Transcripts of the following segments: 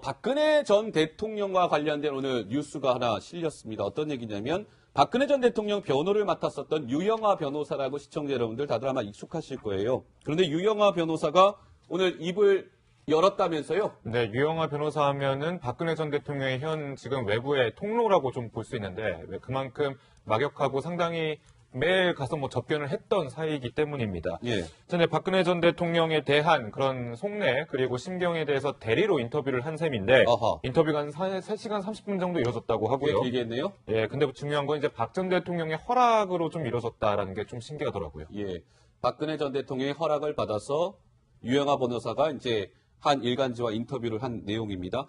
박근혜 전 대통령과 관련된 오늘 뉴스가 하나 실렸습니다. 어떤 얘기냐면 박근혜 전 대통령 변호를 맡았었던 유영하 변호사라고 시청자 여러분들 다들 아마 익숙하실 거예요. 그런데 유영하 변호사가 오늘 입을 열었다면서요? 네, 유영하 변호사 하면은 박근혜 전 대통령의 현 지금 외부의 통로라고 좀 볼 수 있는데 그만큼 막역하고 상당히 매일 가서 뭐 접견을 했던 사이이기 때문입니다. 예. 전에 박근혜 전 대통령에 대한 그런 속내 그리고 심경에 대해서 대리로 인터뷰를 한 셈인데 어허. 인터뷰가 한 3시간 30분 정도 이루어졌다고 하고요. 길게 했네요. 예, 근데 중요한 건 이제 박 전 대통령의 허락으로 좀 이루어졌다라는 게 좀 신기하더라고요. 예. 박근혜 전 대통령의 허락을 받아서 유영하 변호사가 이제 한 일간지와 인터뷰를 한 내용입니다.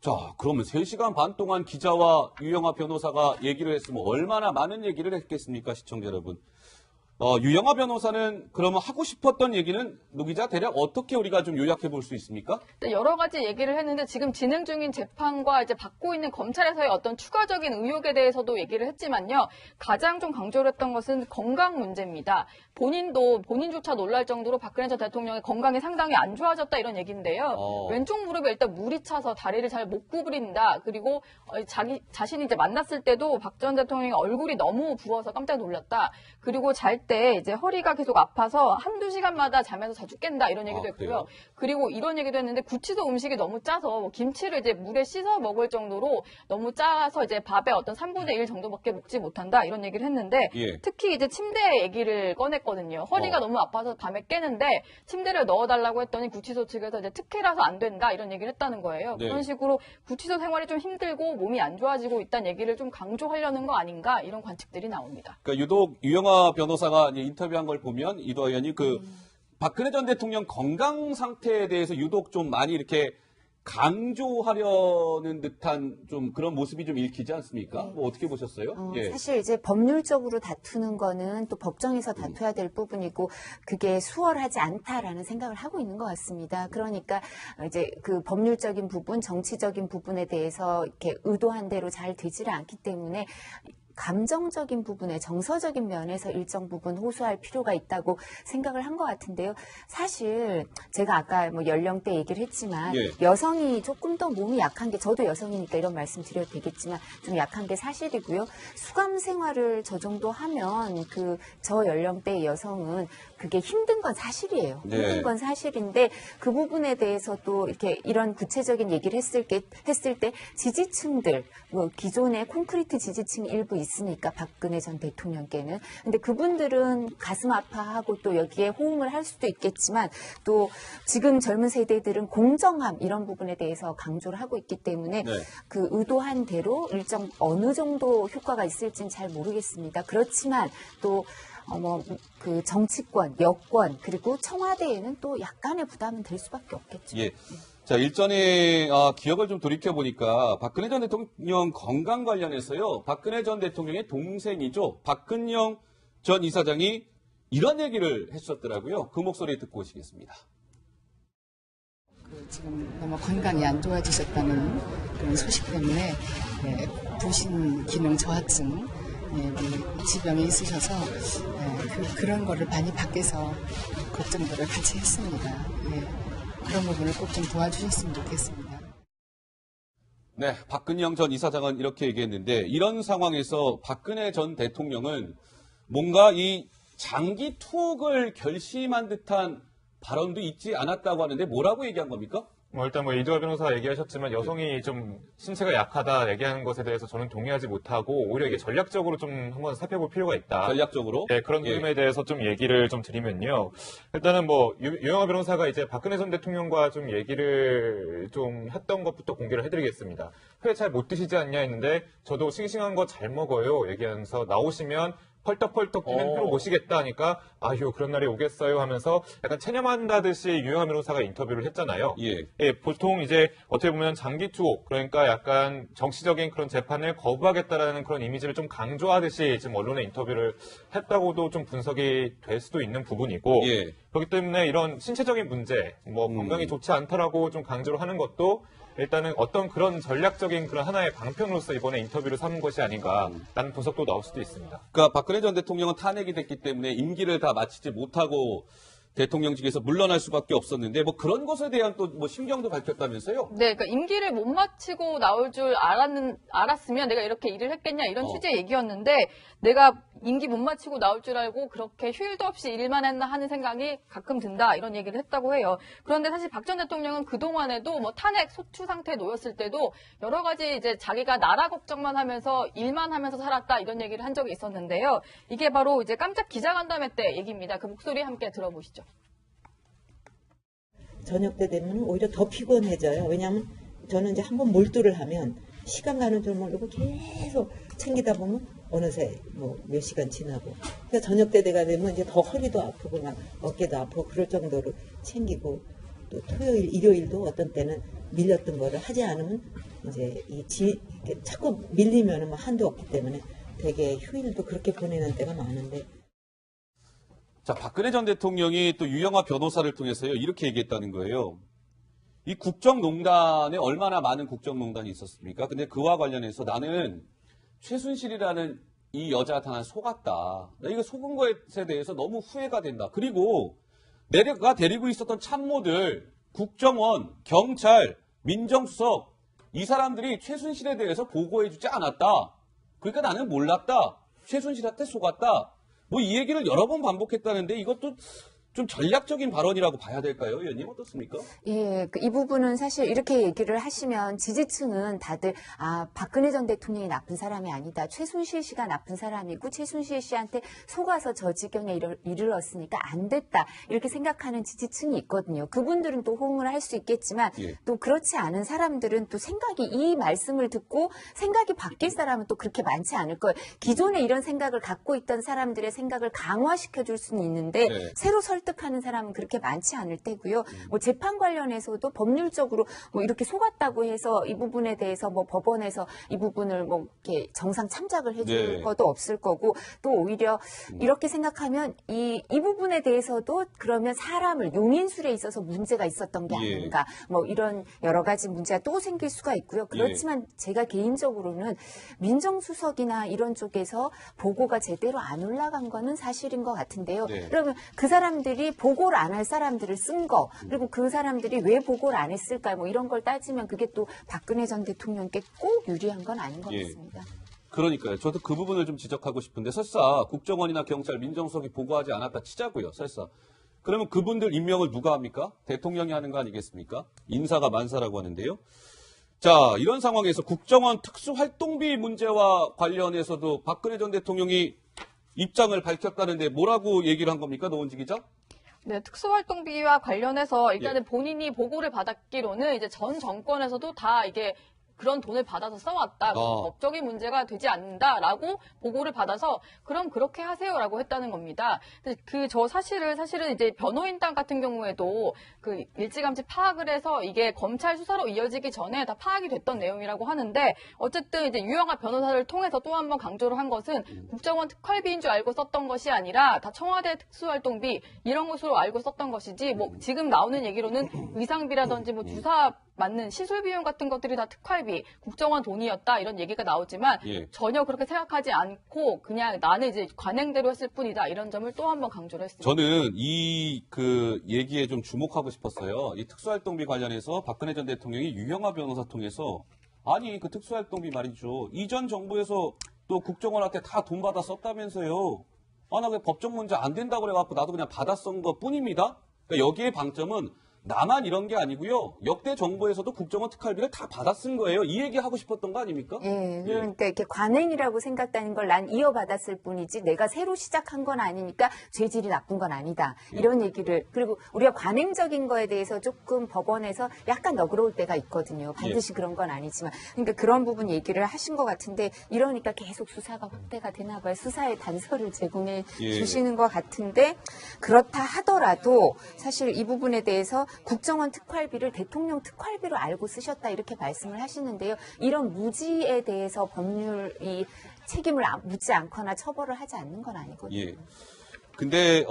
자, 그러면 3시간 반 동안 기자와 유영하 변호사가 얘기를 했으면 얼마나 많은 얘기를 했겠습니까, 시청자 여러분. 유영하 변호사는 그러면 하고 싶었던 얘기는 노 기자 대략 어떻게 우리가 좀 요약해 볼 수 있습니까? 여러 가지 얘기를 했는데 지금 진행 중인 재판과 이제 받고 있는 검찰에서의 어떤 추가적인 의혹에 대해서도 얘기를 했지만요. 가장 좀 강조를 했던 것은 건강 문제입니다. 본인조차 놀랄 정도로 박근혜 전 대통령의 건강이 상당히 안 좋아졌다 이런 얘기인데요. 왼쪽 무릎에 일단 물이 차서 다리를 잘 못 구부린다. 그리고 자신이 이제 만났을 때도 박 전 대통령의 얼굴이 너무 부어서 깜짝 놀랐다. 그리고 잘 때 이제 허리가 계속 아파서 한두 시간마다 자면서 자주 깬다 이런 얘기도 했고요. 그래요? 그리고 이런 얘기도 했는데 구치소 음식이 너무 짜서 뭐 김치를 이제 물에 씻어 먹을 정도로 너무 짜서 이제 밥의 어떤 3분의 1 정도밖에 먹지 못한다 이런 얘기를 했는데 예. 특히 이제 침대 얘기를 꺼냈거든요. 허리가 너무 아파서 밤에 깨는데 침대를 넣어달라고 했더니 구치소 측에서 이제 특혜라서 안 된다 이런 얘기를 했다는 거예요. 네. 그런 식으로 구치소 생활이 좀 힘들고 몸이 안 좋아지고 있다는 얘기를 좀 강조하려는 거 아닌가 이런 관측들이 나옵니다. 그러니까 유독 유영하 변호사가 이제 인터뷰한 걸 보면 이도 의원이 박근혜 전 대통령 건강 상태에 대해서 유독 좀 많이 이렇게 강조하려는 듯한 좀 그런 모습이 좀 읽히지 않습니까? 뭐 어떻게 보셨어요? 예. 사실 이제 법률적으로 다투는 거는 또 법정에서 다투어야 될 부분이고 그게 수월하지 않다라는 생각을 하고 있는 것 같습니다. 그러니까 이제 그 법률적인 부분, 정치적인 부분에 대해서 이렇게 의도한 대로 잘 되지를 않기 때문에 감정적인 부분에 정서적인 면에서 일정 부분 호소할 필요가 있다고 생각을 한 것 같은데요. 사실 제가 아까 뭐 연령대 얘기를 했지만 예. 여성이 조금 더 몸이 약한 게 저도 여성이니까 이런 말씀 드려도 되겠지만 좀 약한 게 사실이고요. 수감 생활을 저 정도 하면 저 연령대의 여성은 그게 힘든 건 사실이에요. 네. 힘든 건 사실인데 그 부분에 대해서도 이렇게 이런 구체적인 얘기를 했을 때 지지층들 뭐 기존의 콘크리트 지지층 일부 있으니까 박근혜 전 대통령께는 근데 그분들은 가슴 아파하고 또 여기에 호응을 할 수도 있겠지만 또 지금 젊은 세대들은 공정함 이런 부분에 대해서 강조를 하고 있기 때문에 네. 그 의도한 대로 일정 어느 정도 효과가 있을지는 잘 모르겠습니다. 그렇지만 또 그 정치권, 여권 그리고 청와대에는 또 약간의 부담은 될 수밖에 없겠죠. 예. 자, 일전에 기억을 좀 돌이켜보니까 박근혜 전 대통령 건강 관련해서요. 박근혜 전 대통령의 동생이죠. 박근영 전 이사장이 이런 얘기를 했었더라고요. 그 목소리 듣고 오시겠습니다. 지금 너무 건강이 안 좋아지셨다는 그런 소식 때문에 부신 기능 저하증 지병이 있으셔서 그런 거를 많이 밖에서 걱정들을 같이 했습니다. 그런 부분을 꼭 좀 도와주셨으면 좋겠습니다. 네, 박근영 전 이사장은 이렇게 얘기했는데 이런 상황에서 박근혜 전 대통령은 뭔가 이 장기 투옥을 결심한 듯한 발언도 있지 않았다고 하는데 뭐라고 얘기한 겁니까? 일단 이두하 변호사가 얘기하셨지만 여성이 좀 신체가 약하다 얘기하는 것에 대해서 저는 동의하지 못하고 오히려 이게 전략적으로 좀 한번 살펴볼 필요가 있다. 전략적으로? 네, 그런 흐름에 대해서 좀 얘기를 좀 드리면요. 일단은 유영하 변호사가 이제 박근혜 전 대통령과 좀 얘기를 좀 했던 것부터 공개를 해드리겠습니다. 회 잘 못 드시지 않냐 했는데 저도 싱싱한 거 잘 먹어요 얘기하면서 나오시면 펄떡펄떡 뛰는 표로 모시겠다 하니까 아유 그런 날이 오겠어요 하면서 약간 체념한다듯이 유영하 변호사가 인터뷰를 했잖아요. 예. 보통 이제 어떻게 보면 장기 투옥 그러니까 약간 정치적인 그런 재판을 거부하겠다라는 그런 이미지를 좀 강조하듯이 지금 언론에 인터뷰를 했다고도 좀 분석이 될 수도 있는 부분이고 예. 그렇기 때문에 이런 신체적인 문제 건강이 좋지 않다라고 좀 강조를 하는 것도 일단은 어떤 그런 전략적인 그런 하나의 방편으로서 이번에 인터뷰를 삼은 것이 아닌가라는 분석도 나올 수도 있습니다. 그러니까 박근혜 전 대통령은 탄핵이 됐기 때문에 임기를 다 마치지 못하고 대통령직에서 물러날 수밖에 없었는데 뭐 그런 것에 대한 또 뭐 심경도 밝혔다면서요? 네, 그러니까 임기를 못 마치고 나올 줄 알았으면 내가 이렇게 일을 했겠냐 이런 취지의 얘기였는데 내가 임기 못 마치고 나올 줄 알고 그렇게 휴일도 없이 일만 했나 하는 생각이 가끔 든다 이런 얘기를 했다고 해요. 그런데 사실 박 전 대통령은 그동안에도 뭐 탄핵 소추 상태에 놓였을 때도 여러 가지 이제 자기가 나라 걱정만 하면서 일만 하면서 살았다 이런 얘기를 한 적이 있었는데요. 이게 바로 이제 깜짝 기자간담회 때 얘기입니다. 그 목소리 함께 들어보시죠. 저녁 때 되면 오히려 더 피곤해져요. 왜냐하면 저는 이제 한번 몰두를 하면 시간 가는 줄 모르고 계속 챙기다 보면 어느새 뭐 몇 시간 지나고. 그러니까 저녁 때 돼가 되면 이제 더 허리도 아프고 막 어깨도 아프고 그럴 정도로 챙기고 또 토요일, 일요일도 어떤 때는 밀렸던 거를 하지 않으면 이제 이렇게 자꾸 밀리면은 뭐 한도 없기 때문에 되게 휴일도 그렇게 보내는 때가 많은데. 자, 박근혜 전 대통령이 또 유영하 변호사를 통해서요, 이렇게 얘기했다는 거예요. 이 국정농단에 얼마나 많은 국정농단이 있었습니까? 근데 그와 관련해서 나는 최순실이라는 이 여자한테 난 속았다. 나 이거 속은 것에 대해서 너무 후회가 된다. 그리고 내가 데리고 있었던 참모들, 국정원, 경찰, 민정수석, 이 사람들이 최순실에 대해서 보고해주지 않았다. 그러니까 나는 몰랐다. 최순실한테 속았다. 뭐 이 얘기를 여러 번 반복했다는데 이것도 좀 전략적인 발언이라고 봐야 될까요? 의원님 어떻습니까? 예, 이 부분은 사실 이렇게 얘기를 하시면 지지층은 다들 박근혜 전 대통령이 나쁜 사람이 아니다. 최순실 씨가 나쁜 사람이고 최순실 씨한테 속아서 저 지경에 이르렀으니까 안 됐다. 이렇게 생각하는 지지층이 있거든요. 그분들은 또 호응을 할 수 있겠지만 예. 또 그렇지 않은 사람들은 또 생각이 이 말씀을 듣고 생각이 바뀔 사람은 또 그렇게 많지 않을 거예요. 기존에 이런 생각을 갖고 있던 사람들의 생각을 강화시켜 줄 수는 있는데 네. 새로 설득하는 사람은 그렇게 많지 않을 테고요. 뭐 재판 관련해서도 법률적으로 뭐 이렇게 속았다고 해서 이 부분에 대해서 뭐 법원에서 이 부분을 뭐 이렇게 정상 참작을 해줄 네. 것도 없을 거고 또 오히려 이렇게 생각하면 이 부분에 대해서도 그러면 사람을 용인술에 있어서 문제가 있었던 게 예. 아닌가 뭐 이런 여러 가지 문제가 또 생길 수가 있고요. 그렇지만 제가 개인적으로는 민정수석이나 이런 쪽에서 보고가 제대로 안 올라간 거는 사실인 것 같은데요. 네. 그러면 그 사람들이 보고를 안 할 사람들을 쓴 거, 그리고 그 사람들이 왜 보고를 안 했을까, 뭐 이런 걸 따지면 그게 또 박근혜 전 대통령께 꼭 유리한 건 아닌 것 예. 같습니다. 그러니까요. 저도 그 부분을 좀 지적하고 싶은데 설사 국정원이나 경찰, 민정수석이 보고하지 않았다 치자고요. 설사. 그러면 그분들 임명을 누가 합니까? 대통령이 하는 거 아니겠습니까? 인사가 만사라고 하는데요. 자, 이런 상황에서 국정원 특수활동비 문제와 관련해서도 박근혜 전 대통령이 입장을 밝혔다는데 뭐라고 얘기를 한 겁니까? 노은지 기자? 네, 특수활동비와 관련해서 일단은 본인이 보고를 받았기로는 이제 전 정권에서도 다 이게 그런 돈을 받아서 써왔다. 법적인 문제가 되지 않는다라고 보고를 받아서 그럼 그렇게 하세요라고 했다는 겁니다. 사실은 이제 변호인단 같은 경우에도 그 일찌감치 파악을 해서 이게 검찰 수사로 이어지기 전에 다 파악이 됐던 내용이라고 하는데 어쨌든 이제 유영하 변호사를 통해서 또 한 번 강조를 한 것은 국정원 특활비인 줄 알고 썼던 것이 아니라 다 청와대 특수활동비 이런 것으로 알고 썼던 것이지 뭐 지금 나오는 얘기로는 의상비라든지 뭐 주사 맞는 시술 비용 같은 것들이 다 특활비, 국정원 돈이었다 이런 얘기가 나오지만 예. 전혀 그렇게 생각하지 않고 그냥 나는 이제 관행대로 했을 뿐이다 이런 점을 또 한 번 강조를 했습니다. 저는 그 얘기에 좀 주목하고 싶었어요. 이 특수활동비 관련해서 박근혜 전 대통령이 유영하 변호사 통해서 아니 그 특수활동비 말이죠. 이전 정부에서 또 국정원한테 다 돈 받아 썼다면서요. 나 왜 법적 문제 안 된다고 그래갖고 나도 그냥 받아 쓴 것 뿐입니다. 그러니까 여기에 방점은 나만 이런 게 아니고요. 역대 정부에서도 국정원 특활비를 다 받아 쓴 거예요. 이 얘기 하고 싶었던 거 아닙니까? 예, 그러니까 이렇게 관행이라고 생각되는 걸 난 이어받았을 뿐이지 내가 새로 시작한 건 아니니까 죄질이 나쁜 건 아니다. 이런 얘기를 그리고 우리가 관행적인 거에 대해서 조금 법원에서 약간 너그러울 때가 있거든요. 반드시 그런 건 아니지만 그러니까 그런 부분 얘기를 하신 것 같은데 이러니까 계속 수사가 확대가 되나 봐요. 수사의 단서를 제공해 주시는 것 같은데 그렇다 하더라도 사실 이 부분에 대해서 국정원 특활비를 대통령 특활비로 알고 쓰셨다 이렇게 말씀을 하시는데요. 이런 무지에 대해서 법률이 책임을 묻지 않거나 처벌을 하지 않는 건 아니거든요. 예. 근데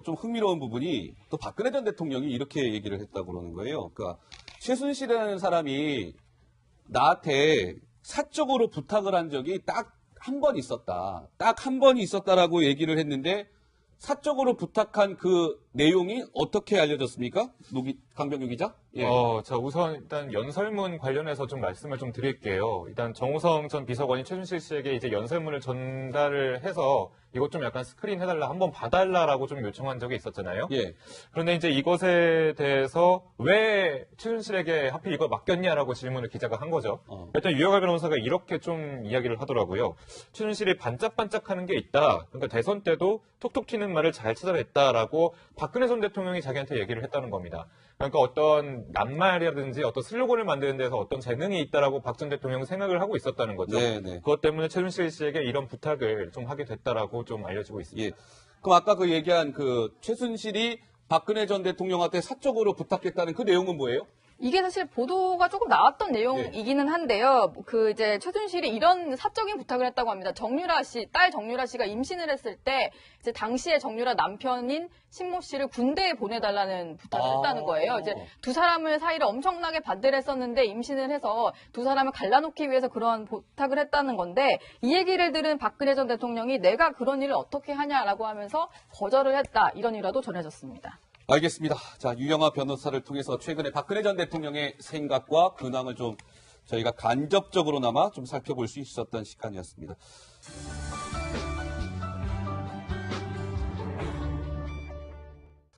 좀 흥미로운 부분이 또 박근혜 전 대통령이 이렇게 얘기를 했다고 그러는 거예요. 그러니까 최순실이라는 사람이 나한테 사적으로 부탁을 한 적이 딱 한 번 있었다. 딱 한 번이 있었다라고 얘기를 했는데 사적으로 부탁한 그 내용이 어떻게 알려졌습니까? 강병규 기자? 예. 자, 우선 일단 연설문 관련해서 좀 말씀을 좀 드릴게요. 일단 정우성 전 비서관이 최순실 씨에게 이제 연설문을 전달을 해서 이것 좀 약간 스크린 해달라, 한번 봐달라라고 좀 요청한 적이 있었잖아요. 예. 그런데 이제 이것에 대해서 왜 최순실에게 하필 이걸 맡겼냐라고 질문을 기자가 한 거죠. 일단 유영하 변호사가 이렇게 좀 이야기를 하더라고요. 최순실이 반짝반짝하는 게 있다. 그러니까 대선 때도 톡톡 튀는 말을 잘 찾아냈다라고 박근혜 전 대통령이 자기한테 얘기를 했다는 겁니다. 그러니까 어떤 낱말이라든지 어떤 슬로건을 만드는 데서 어떤 재능이 있다라고 박 전 대통령은 생각을 하고 있었다는 거죠. 네네. 그것 때문에 최순실 씨에게 이런 부탁을 좀 하게 됐다라고 좀 알려지고 있습니다. 예. 그럼 아까 그 얘기한 그 최순실이 박근혜 전 대통령한테 사적으로 부탁했다는 그 내용은 뭐예요? 이게 사실 보도가 조금 나왔던 내용이기는 한데요. 그 이제 최순실이 이런 사적인 부탁을 했다고 합니다. 정유라 씨, 딸 정유라 씨가 임신을 했을 때 이제 당시에 정유라 남편인 신모 씨를 군대에 보내달라는 부탁을 했다는 거예요. 이제 두 사람을 사이를 엄청나게 반대를 했었는데 임신을 해서 두 사람을 갈라놓기 위해서 그런 부탁을 했다는 건데 이 얘기를 들은 박근혜 전 대통령이 내가 그런 일을 어떻게 하냐라고 하면서 거절을 했다. 이런 일화도 전해졌습니다. 알겠습니다. 자, 유영하 변호사를 통해서 최근에 박근혜 전 대통령의 생각과 근황을 좀 저희가 간접적으로나마 좀 살펴볼 수 있었던 시간이었습니다.